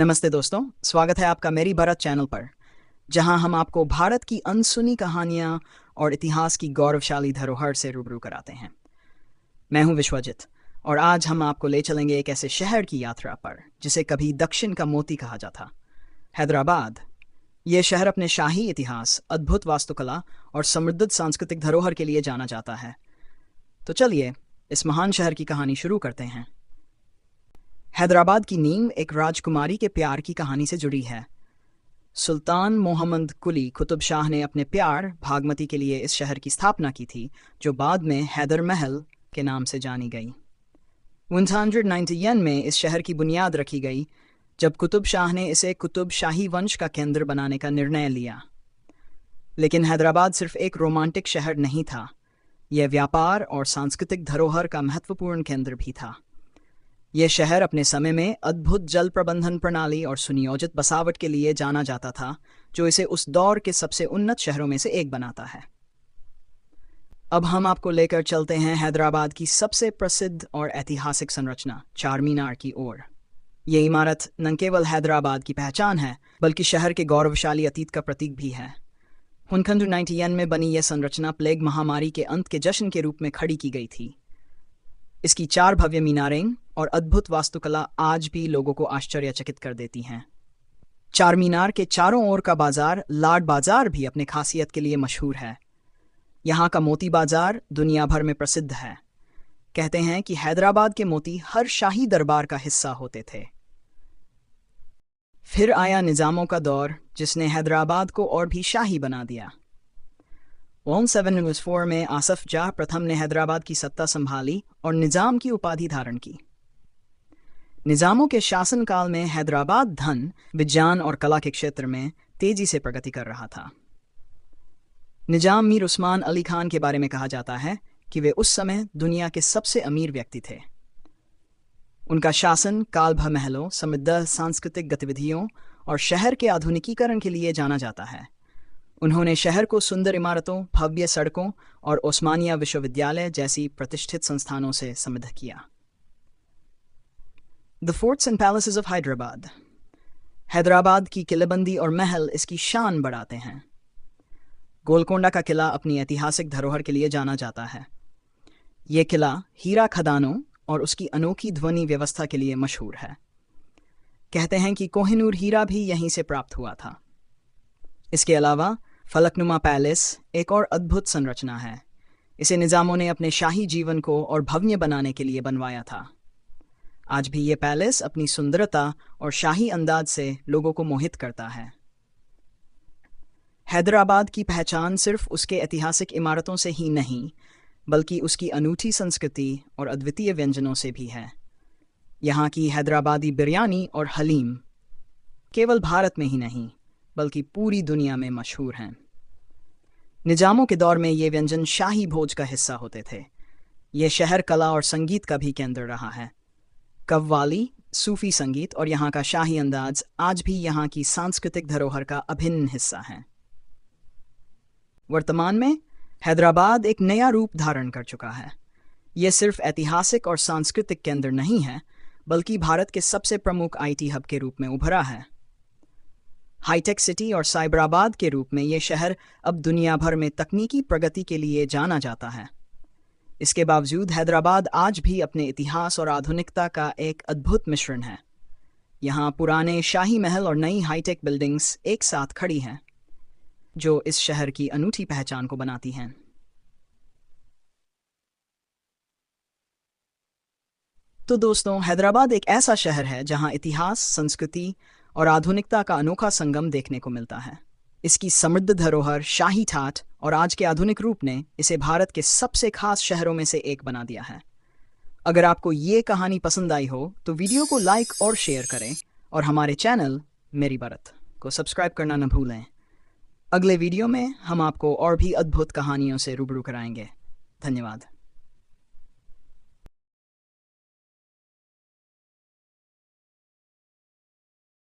नमस्ते दोस्तों, स्वागत है आपका मेरी भारत चैनल पर, जहां हम आपको भारत की अनसुनी कहानियां और इतिहास की गौरवशाली धरोहर से रूबरू कराते हैं। मैं हूं विश्वजीत और आज हम आपको ले चलेंगे एक ऐसे शहर की यात्रा पर जिसे कभी दक्षिण का मोती कहा जाता, हैदराबाद। ये शहर अपने शाही इतिहास, अद्भुत वास्तुकला और समृद्ध सांस्कृतिक धरोहर के लिए जाना जाता है। तो चलिए इस महान शहर की कहानी शुरू करते हैं। हैदराबाद की नींव एक राजकुमारी के प्यार की कहानी से जुड़ी है। सुल्तान मोहम्मद कुली कुतुब शाह ने अपने प्यार भागमती के लिए इस शहर की स्थापना की थी, जो बाद में हैदर महल के नाम से जानी गई। 1991 में इस शहर की बुनियाद रखी गई, जब कुतुब शाह ने इसे कुतुब शाही वंश का केंद्र बनाने का निर्णय लिया। लेकिन हैदराबाद सिर्फ एक रोमांटिक शहर नहीं था, यह व्यापार और सांस्कृतिक धरोहर का महत्वपूर्ण केंद्र भी था। यह शहर अपने समय में अद्भुत जल प्रबंधन प्रणाली और सुनियोजित बसावट के लिए जाना जाता था, जो इसे उस दौर के सबसे उन्नत शहरों में से एक बनाता है। अब हम आपको लेकर चलते हैं हैदराबाद की सबसे प्रसिद्ध और ऐतिहासिक संरचना चार मीनार की ओर। ये इमारत न केवल हैदराबाद की पहचान है, बल्कि शहर के गौरवशाली अतीत का प्रतीक भी है। 1991 में बनी यह संरचना प्लेग महामारी के अंत के जश्न के रूप में खड़ी की गई थी। इसकी चार भव्य मीनारें और अद्भुत वास्तुकला आज भी लोगों को आश्चर्यचकित कर देती हैं। चार मीनार के चारों ओर का बाजार लाड बाजार भी अपने खासियत के लिए मशहूर है। यहाँ का मोती बाजार दुनिया भर में प्रसिद्ध है। कहते हैं कि हैदराबाद के मोती हर शाही दरबार का हिस्सा होते थे। फिर आया निजामों का दौर, जिसने हैदराबाद को और भी शाही बना दिया। 1704 में आसफ जाह प्रथम ने हैदराबाद की सत्ता संभाली और निजाम की उपाधि धारण की। निजामों के शासनकाल में हैदराबाद धन, विज्ञान और कला के क्षेत्र में तेजी से प्रगति कर रहा था। निजाम मीर उस्मान अली खान के बारे में कहा जाता है कि वे उस समय दुनिया के सबसे अमीर व्यक्ति थे। उनका शासन काल भर महलों, समृद्ध सांस्कृतिक गतिविधियों और शहर के आधुनिकीकरण के लिए जाना जाता है। उन्होंने शहर को सुंदर इमारतों, भव्य सड़कों और ओस्मानिया विश्वविद्यालय जैसी प्रतिष्ठित संस्थानों से समृद्ध किया। The forts and palaces of Hyderabad. Hyderabad की किलेबंदी और महल इसकी शान बढ़ाते हैं। गोलकोंडा का किला अपनी ऐतिहासिक धरोहर के लिए जाना जाता है। ये किला हीरा खदानों और उसकी अनोखी ध्वनि व्यवस्था के लिए मशहूर है। कहते हैं कि कोहिनूर हीरा भी यहीं से प्राप्त हुआ था। इसके अलावा फलकनुमा पैलेस एक और अद्भुत संरचना है। इसे निजामों ने अपने शाही जीवन को और भव्य बनाने के लिए बनवाया था। आज भी ये पैलेस अपनी सुंदरता और शाही अंदाज से लोगों को मोहित करता है। हैदराबाद की पहचान सिर्फ उसके ऐतिहासिक इमारतों से ही नहीं, बल्कि उसकी अनूठी संस्कृति और अद्वितीय व्यंजनों से भी है। यहाँ की हैदराबादी बिरयानी और हलीम केवल भारत में ही नहीं, बल्कि पूरी दुनिया में मशहूर हैं। निजामों के दौर में ये व्यंजन शाही भोज का हिस्सा होते थे। ये शहर कला और संगीत का भी केंद्र रहा है। कव्वाली, सूफी संगीत और यहाँ का शाही अंदाज आज भी यहाँ की सांस्कृतिक धरोहर का अभिन्न हिस्सा है। वर्तमान में हैदराबाद एक नया रूप धारण कर चुका है। ये सिर्फ ऐतिहासिक और सांस्कृतिक केंद्र नहीं है, बल्कि भारत के सबसे प्रमुख आईटी हब के रूप में उभरा है। हाईटेक सिटी और साइबराबाद के रूप में ये शहर अब दुनिया भर में तकनीकी प्रगति के लिए जाना जाता है। इसके बावजूद हैदराबाद आज भी अपने इतिहास और आधुनिकता का एक अद्भुत मिश्रण है। यहाँ पुराने शाही महल और नई हाईटेक बिल्डिंग्स एक साथ खड़ी हैं, जो इस शहर की अनूठी पहचान को बनाती हैं। तो दोस्तों, हैदराबाद एक ऐसा शहर है जहाँ इतिहास, संस्कृति और आधुनिकता का अनोखा संगम देखने को मिलता है। इसकी समृद्ध धरोहर, शाही ठाठ और आज के आधुनिक रूप ने इसे भारत के सबसे खास शहरों में से एक बना दिया है। अगर आपको ये कहानी पसंद आई हो तो वीडियो को लाइक और शेयर करें और हमारे चैनल मेरी भारत को सब्सक्राइब करना न भूलें। अगले वीडियो में हम आपको और भी अद्भुत कहानियों से रूबरू कराएंगे। धन्यवाद।